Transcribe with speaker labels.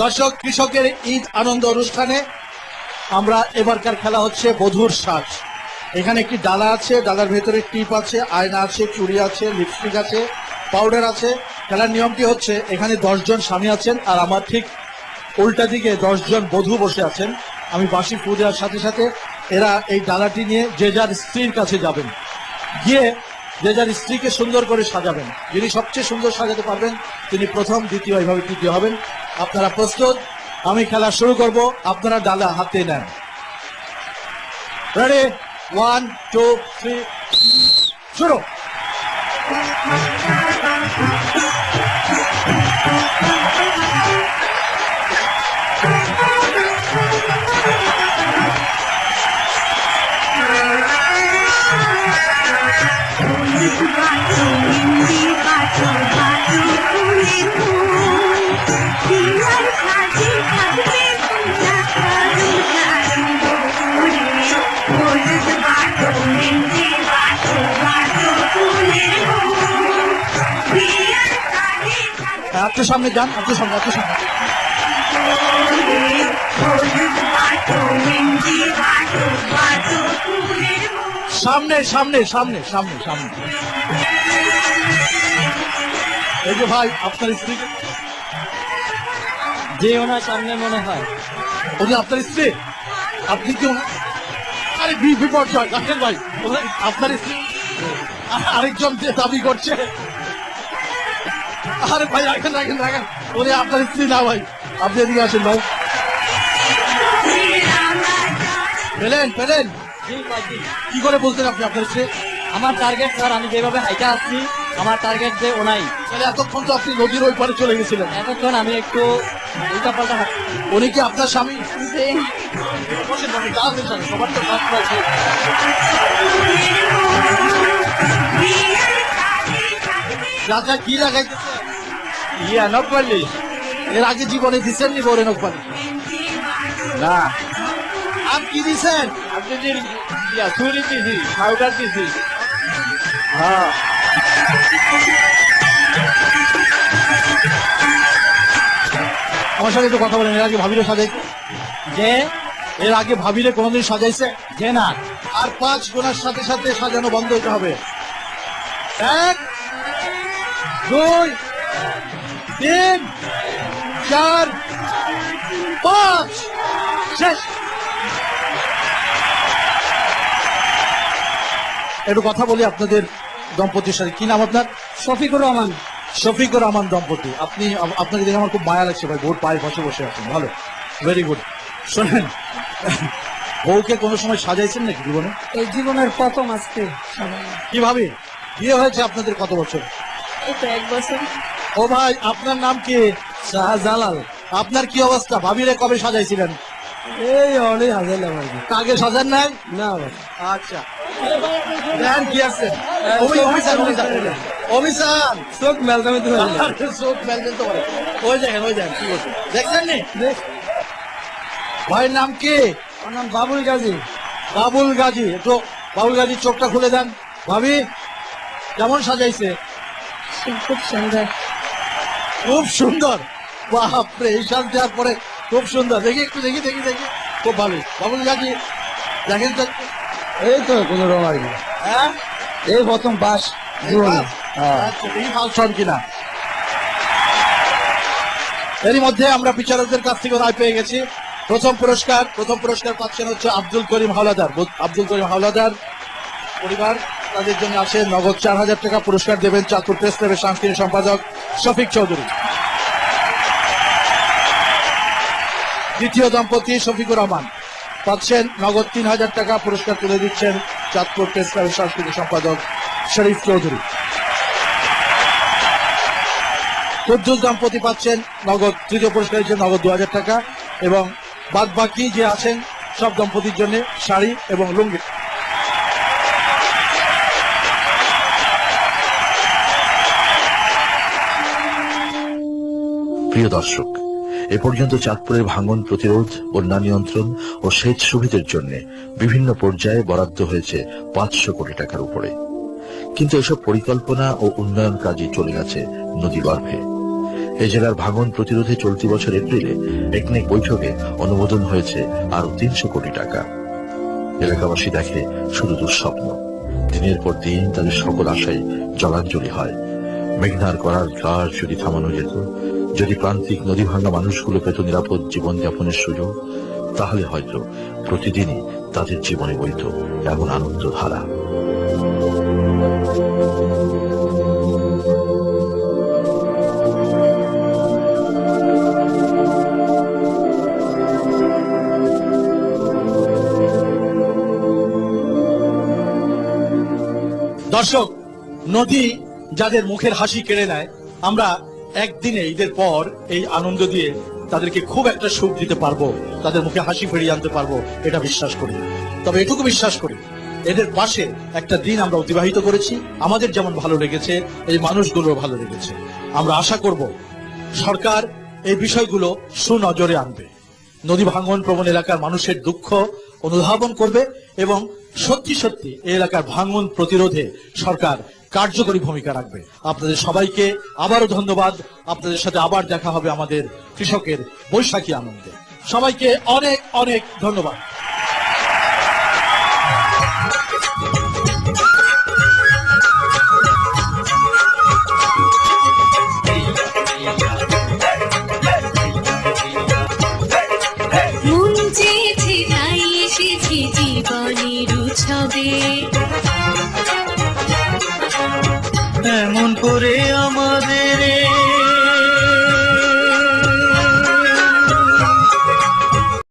Speaker 1: দর্শক, কৃষকের ঈদ আনন্দ অনুষ্ঠানে আমরা এবারকার খেলা হচ্ছে বধূর সাজ। এখানে একটি ডালা আছে, ডালার ভেতরে টিপ আছে, আয়না আছে, চুড়ি আছে, লিপস্টিক আছে, পাউডার আছে। খেলার নিয়মটি হচ্ছে, এখানে 10 জন স্বামী আছেন আর আমার ঠিক উল্টা দিকে 10 জন বধূ বসে আছেন। আমি বাঁশি ফু দেওয়ার সাথে সাথে এরা এই ডালাটি নিয়ে যে যার স্ত্রীর কাছে যাবেন, গিয়ে যে যার স্ত্রীকে সুন্দর করে সাজাবেন। যিনি সবচেয়ে সুন্দর সাজাতে পারবেন তিনি প্রথম, দ্বিতীয়, এইভাবে তৃতীয় হবেন। আপনারা প্রস্তুত? আমি খেলা শুরু করব, আপনারা ডালা হাতে নেন। রেডি, 1 2 3 শুরু। একটু সামনে যান, একটু সামনে, একটু সামনে। সামনে সামনে সামনে সামনে সামনে। এই যে ভাই, আপনার স্ত্রী
Speaker 2: যে ওনার সামনে মনে হয়
Speaker 1: উনি আপনার স্ত্রী? আপনি কি আরে বিপর্যয় রাখেন ভাই, আপনার স্ত্রী আরেকজন যে দাবি করছে। আরে ভাই রাখেন রাখেন রাখেন, উনি আপনার স্ত্রী না ভাই, আপনি এদিকে আসেন ভাই। পেলেন পেলেন? কি করে বলতেন আপনি আপনার স্ত্রী?
Speaker 2: আমার টার্গেট স্যার, আমি যেভাবে হাইটা আসছি আমার টার্গেট যে ওনাই।
Speaker 1: তাহলে এতক্ষণ তো আপনি নদীর ওই পারে চলে গেছিলেন।
Speaker 2: এতক্ষণ আমি একটু উল্টা পাল্টা।
Speaker 1: উনি কি আপনার স্বামী? সবার তো রাজা কি লাগাইতেছে?
Speaker 2: ইয়া নক পারলি?
Speaker 1: এর আগে জীবনে দিচ্ছেন নি বড় নক পালি?
Speaker 2: না।
Speaker 1: আর কি দিচ্ছেন?
Speaker 2: আপনি যে ছুরি দিছি, পাউডার দিছি। হ্যাঁ,
Speaker 1: আমার সাথে একটু কথা বলেন। এর আগে ভাবিরে সাজাইছে?
Speaker 2: যে
Speaker 1: এর আগে ভাবিরে কোনোদিন সাজাইছে?
Speaker 2: যে না।
Speaker 1: আর 5 গোনার সাথে সাথে সাজানো বন্ধ হতে হবে। 1 2 3 4 5 শেষ। একটু কথা বলি আপনাদের দম্পতির সাথে। কি নাম আপনার?
Speaker 2: শফিকুর রহমান।
Speaker 1: শফিকুর রহমান দম্পতি। আপনি, আপনাকে দেখে আমার খুব মায়া লাগছে ভাই, বউর পায়ের পাশে বসে আছেন, ভালো, ভেরি গুড। শোনেন, বউকে কোনো সময় সাজাইছেন নাকি জীবনে?
Speaker 2: এই জীবনের প্রথম আজকে।
Speaker 1: কিভাবে বিয়ে হয়েছে আপনাদের? কত বছর?
Speaker 2: এই তো 1 বছর।
Speaker 1: ও ভাই, আপনার নাম কি?
Speaker 2: শাহজালাল।
Speaker 1: আপনার কি অবস্থা? ভাবিরে কবে সাজাইছিলেন?
Speaker 2: এই অনেক হাজাইলাম আর কি।
Speaker 1: আগে সাজান নাই?
Speaker 2: না ভাই।
Speaker 1: আচ্ছা, দেন কি আছে? অভিযান
Speaker 2: চোখ মেলতামে তো
Speaker 1: চোখ মেলতেন তো পারে। ওই দেখেন, ওই দেখেন কি বলছে, দেখছেন নি? ভাইয়ের নাম কি?
Speaker 2: আমার নাম বাবুল গাজী।
Speaker 1: বাবুল গাজী। একটু বাবুল গাজী চোখটা খুলে দেন। ভাবি কেমন সাজাইছে?
Speaker 2: খুব সুন্দর।
Speaker 1: খুব সুন্দর। বাপরে, এই সাজ দেওয়ার পরে খুব সুন্দর। দেখি একটু, দেখি দেখি দেখি, খুব ভালো। বাবুল গাজী দেখেন তো।
Speaker 2: এই তো কোন রকম আর কি।
Speaker 1: হ্যাঁ,
Speaker 2: এই প্রথম পাস জীবনে।
Speaker 1: আচ্ছা, দেখি ফাংশন কিনা। এরই মধ্যে আমরা বিচারকদের কাছ থেকে রায় পেয়ে গেছি। প্রথম পুরস্কার পাচ্ছেন হচ্ছে আব্দুল করিম হাওলাদার। আব্দুল করিম হাওলাদার পরিবার, তাদের জন্য আছে নগদ 4000 টাকা। পুরস্কার দেবেন চাঁদপুর প্রেস ক্লাবের সাংস্কৃতিক সম্পাদক শফিক চৌধুরী। দ্বিতীয় দম্পতি শফিকুর রহমান পাচ্ছেন নগদ 3000 টাকা। পুরস্কার তুলে দিচ্ছেন চাঁদপুর প্রেস ক্লাবের সাংস্কৃতিক সম্পাদক শরীফ চৌধুরী। কুদ্দুস দম্পতি পাচ্ছেন নগদ, তৃতীয় পুরস্কার হিসেবে নগদ 2000 টাকা, এবং বাদ বাকি যে আছেন সব দম্পতির জন্য শাড়ি এবং লুঙ্গি।
Speaker 3: প্রিয় দর্শক, এ পর্যন্ত চাঁদপুরের ভাঙন প্রতিরোধ, বন্যা নিয়ন্ত্রণ ও সেচ সুবিধার জন্য বিভিন্ন পর্যায়ে বরাদ্দ হয়েছে 500 কোটি টাকার উপরে। কিন্তু এসব পরিকল্পনা ও উন্নয়ন কাজে চলে গেছে নদীগর্ভে। এই জেলার ভাঙন প্রতিরোধে চলতি বছর এপ্রিলে টেকনিক বৈঠকে অনুমোদন হয়েছে আরো 300 কোটি টাকা। এলাকাবাসী দেখে শুধু দুঃস্বপ্ন, দিনের পর দিন তাদের সকল আশায় জলাঞ্জলি হয়। মেঘনার করার কাজ যদি থামানো যেত, যদি প্রান্তিক নদী ভাঙা মানুষগুলো পেত নিরাপদ জীবনযাপনের সুযোগ, তাহলে হয়তো প্রতিদিনই তাদের জীবনে বইত এমন আনন্দ ধারা।
Speaker 1: দর্শক, নদী যাদের মুখের হাসি কেড়ে নেয়, আমরা একদিনে ঈদের পর এই আনন্দ দিয়ে তাদেরকে খুব একটা সুখ দিতে পারবো, তাদের মুখে হাসি ফিরিয়ে আনতে পারবো, এটা বিশ্বাস করি। তবে এটুকু বিশ্বাস করি, এদের পাশে একটা দিন আমরা অতিবাহিত করেছি, আমাদের যেমন ভালো লেগেছে এই মানুষগুলোর ভালো লেগেছে। আমরা আশা করব সরকার এই বিষয়গুলো সুনজরে আনবে, নদী ভাঙন প্রবণ এলাকার মানুষের দুঃখ অনুধাবন করবে এবং সত্যি সত্যি এই এলাকার ভাঙন প্রতিরোধে সরকার কার্যকরী ভূমিকা রাখবে। আপনাদের সবাইকে আবারও ধন্যবাদ। আপনাদের সাথে আবার দেখা হবে আমাদের কৃষকের বৈশাখী আনন্দে। সবাইকে অনেক অনেক ধন্যবাদ।